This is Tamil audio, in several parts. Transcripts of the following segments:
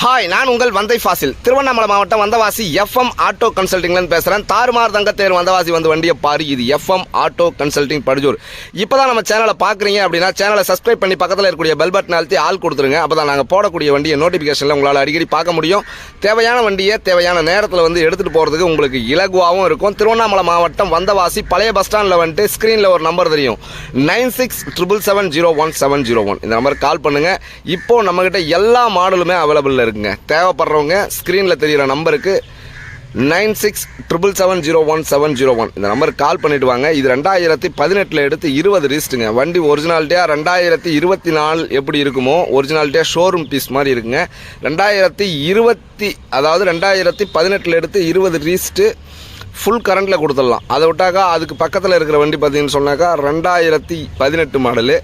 ஹாய், நான் உங்கள் வந்தை ஃபாசில். திருவண்ணாமலை மாவட்டம் வந்தவாசி எஃப்எம் ஆட்டோ கன்சல்டிங்லேருந்து பேசுகிறேன். தாறுமாறு தங்கத்தேர் வந்தவாசி வந்து வண்டியை பாரு. இது எஃப்எம் ஆட்டோ கன்சல்டிங் படுஜூர். இப்போ தான் நம்ம சேனலை பார்க்குறீங்க அப்படின்னா சேனலை சப்ஸ்கிரைப் பண்ணி பக்கத்தில் இருக்கக்கூடிய பெல் பட்டன் அழுத்தி ஆள் கொடுத்துருங்க. அப்போ தான் நாங்கள் போடக்கூடிய வண்டியை நோட்டிஃபிகேஷனில் உங்களால் அடிக்கடி பார்க்க முடியும். தேவையான வண்டியை தேவையான நேரத்தில் வந்து எடுத்துகிட்டு போகிறதுக்கு உங்களுக்கு இலகுவாகவும் இருக்கும். திருவண்ணாமலை மாவட்டம் வந்தவாசி பழைய பஸ் ஸ்டாண்டில் வந்துட்டு ஸ்க்ரீனில் ஒரு நம்பர் தெரியும், 9677701701. இந்த நம்பருக்கு கால் பண்ணுங்கள். இப்போது நம்மக்கிட்ட எல்லா மாடலுமே அவைலபிள் இருக்குங்க. தேவைப்படுறவங்க ஸ்க்ரீனில் தெரிகிற நம்பருக்கு 9677701701 இந்த நம்பருக்கு கால் பண்ணிட்டு வாங்க. இது 2018 எடுத்து 20 ரீஸ்ட்டுங்க. வண்டி ஒரிஜினாலிட்டியாக 2024 எப்படி இருக்குமோ ஒரிஜினாலிட்டியாக ஷோரூம் பீஸ் மாதிரி இருக்குங்க. 2018 எடுத்து 20 ரீஸ்ட்டு ஃபுல் கரண்ட்டில் கொடுத்துடலாம். அதை விட்டாக்கா அதுக்கு பக்கத்தில் இருக்கிற வண்டி பார்த்தீங்கன்னு சொன்னாக்கா 2018 மாடலு.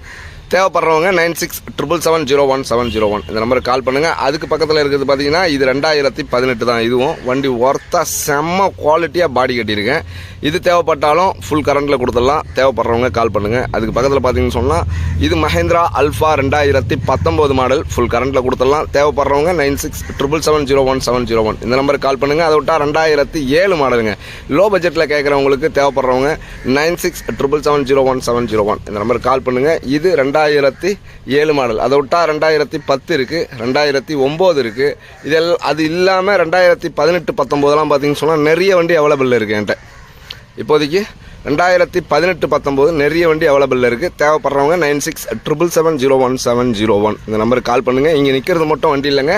தேவைப்படுறவங்க 9677701701 இந்த நம்பருக்கு கால் பண்ணுங்கள். அதுக்கு பக்கத்தில் இருக்கிறது பார்த்தீங்கன்னா இது 2018 தான். இதுவும் வண்டி ஒர்த்தாக செம்ம குவாலிட்டியாக பாடி கட்டியிருக்கேன். இது தேவைப்பட்டாலும் ஃபுல் கரண்ட்டில் கொடுத்துடலாம். தேவைப்படுறவங்க கால் பண்ணுங்கள். அதுக்கு பக்கத்தில் பார்த்தீங்கன்னு சொன்னால் இது மஹேந்திரா அல்ஃபா 2019 மாடல், ஃபுல் கரண்ட்டில் கொடுத்துடலாம். தேவைப்படுறவங்க 9677701701 இந்த நம்பருக்கு கால் பண்ணுங்கள். அதை விட்டால் 2007 மாடலுங்க. லோ பட்ஜெட்டில் கேட்குறவங்களுக்கு தேவைப்படுறவங்க 9677701701 இந்த நம்பருக்கு கால் பண்ணுங்கள். இது 2007 மாடல். அதை விட்டால் 2010 இருக்குது, 2009 இருக்குது. அது இல்லாமல் 2018-19 பார்த்தீங்கன்னு சொன்னால் நிறைய வண்டி அவைலபிள் இருக்குது என்கிட்ட. இப்போதைக்கு 2018-19 நிறைய வண்டி அவைலபிள் இருக்குது. தேவைப்படுறவங்க 9677701701 இந்த நம்பருக்கு கால் பண்ணுங்கள். இங்கே நிற்கிறது மட்டும் வண்டி இல்லைங்க,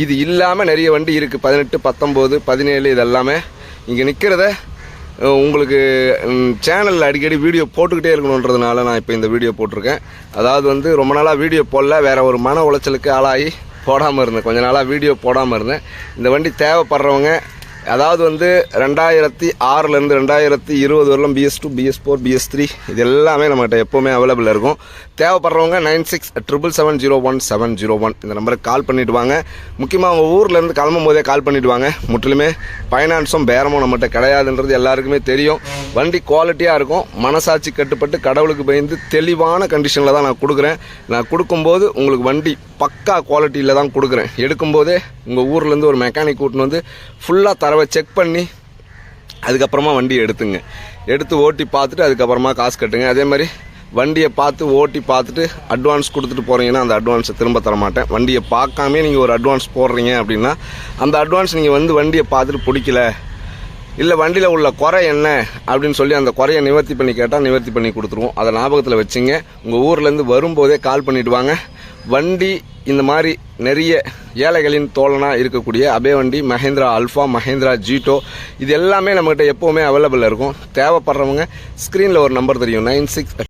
இது இல்லாமல் நிறைய வண்டி இருக்குது. 18, 19, 17 இதெல்லாமே இங்கே நிற்கிறத உங்களுக்கு சேனலில் அடிக்கடி வீடியோ போட்டுக்கிட்டே இருக்கணுன்றதுனால நான் இப்போ இந்த வீடியோ போட்டிருக்கேன். அதாவது வந்து ரொம்ப நாளாக வீடியோ போடல, வேறு ஒரு மன உளைச்சலுக்கு ஆளாகி போடாமல் இருந்தேன். கொஞ்ச நாளாக வீடியோ போடாமல் இருந்தேன். இந்த வண்டி தேவைப்படுறவங்க, அதாவது வந்து 2006லேருந்து 2020 வரலாம் BS2, BS4, BS3 இது எல்லாமே நம்மகிட்ட எப்போவுமே அவைலபிள் இருக்கும். தேவைப்படுறவங்க 9677701701 இந்த நம்பருக்கு கால் பண்ணிவிட்டு வாங்க. முக்கியமாக அவங்க ஊர்லேருந்து கிளம்பும் போதே கால் பண்ணிவிட்டு வாங்க. முற்றிலுமே ஃபைனான்ஸும் பேரமும் நம்மகிட்ட கிடையாதுன்றது எல்லாருக்குமே தெரியும். வண்டி குவாலிட்டியாக இருக்கும். மனசாட்சி கட்டுப்பட்டு கடவுளுக்கு பயந்து தெளிவான கண்டிஷனில் தான் நான் கொடுக்குறேன். நான் கொடுக்கும்போது உங்களுக்கு வண்டி பக்கா குவாலிட்டியில் தான் கொடுக்குறேன். எடுக்கும்போதே உங்கள் ஊர்லேருந்து ஒரு மெக்கானிக் கூட்டின்னு வந்து ஃபுல்லாக தரவை செக் பண்ணி அதுக்கப்புறமா வண்டி எடுத்து ஓட்டி பார்த்துட்டு அதுக்கப்புறமா காசு கட்டுங்க. அதே மாதிரி வண்டியை பார்த்து ஓட்டி பார்த்துட்டு அட்வான்ஸ் கொடுத்துட்டு போகிறீங்கன்னா அந்த அட்வான்ஸை திரும்ப தர மாட்டேன். வண்டியை பார்க்காமே நீங்கள் ஒரு அட்வான்ஸ் போடுறீங்க அப்படின்னா அந்த அட்வான்ஸ் நீங்கள் வந்து வண்டியை பார்த்துட்டு பிடிக்கல, இல்லை வண்டியில் உள்ள குறை என்ன அப்படின்னு சொல்லி அந்த குறையை நிவர்த்தி பண்ணி கேட்டால் நிவர்த்தி பண்ணி கொடுத்துருவோம். அதை ஞாபகத்தில் வச்சுங்க. உங்கள் ஊர்லேருந்து வரும்போதே கால் பண்ணிவிட்டு வாங்க. வண்டி இந்த மாதிரி நிறைய ஏழைகளின் தோழனாக இருக்கக்கூடிய அபே வண்டி, மஹேந்திரா அல்ஃபா, மஹேந்திரா ஜீட்டோ இது எல்லாமே நம்மகிட்ட எப்போவுமே அவைலபிள் இருக்கும். தேவைப்படுறவங்க ஸ்க்ரீனில் ஒரு நம்பர் தெரியும், 96